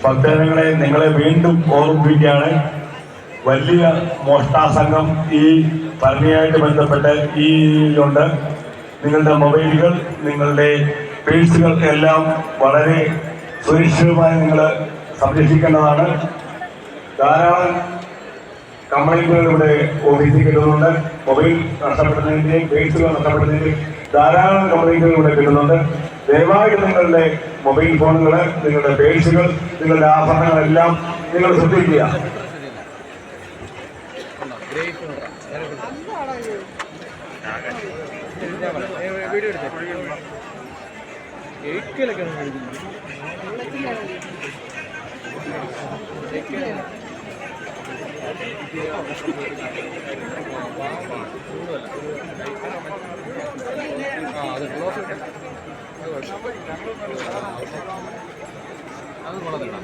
ഭക്തജനങ്ങളെ നിങ്ങളെ വീണ്ടും ഓർമ്മിപ്പിക്കുകയാണ്. വലിയ മോഷ്ടാ സംഘം ഈ ഭരണിയായിട്ട് ബന്ധപ്പെട്ട് ഈയിലുണ്ട്. നിങ്ങളുടെ മൊബൈലുകൾ, നിങ്ങളുടെ പേഴ്സുകൾ എല്ലാം വളരെ സുരക്ഷിതമായി നിങ്ങൾ സംരക്ഷിക്കേണ്ടതാണ്. ധാരാളം കംപ്ലൈന്റുകൾ ഇവിടെ ഓഫീസിൽ കിട്ടുന്നുണ്ട്. മൊബൈൽ നഷ്ടപ്പെടുന്നതിൻ്റെയും പേഴ്സുകൾ നഷ്ടപ്പെടുന്നതിൻ്റെയും ധാരാളം കംപ്ലൈന്റുകൾ ഇവിടെ കിട്ടുന്നുണ്ട്. ദയവായിട്ട് നിങ്ങളുടെ മൊബൈൽ ഫോണുകൾ, നിങ്ങളുടെ പേഴ്സുകൾ, നിങ്ങളുടെ ആഭരണങ്ങളെല്ലാം നിങ്ങൾ ശ്രദ്ധിക്കുക. അത് കൊള്ളത്തില്ല.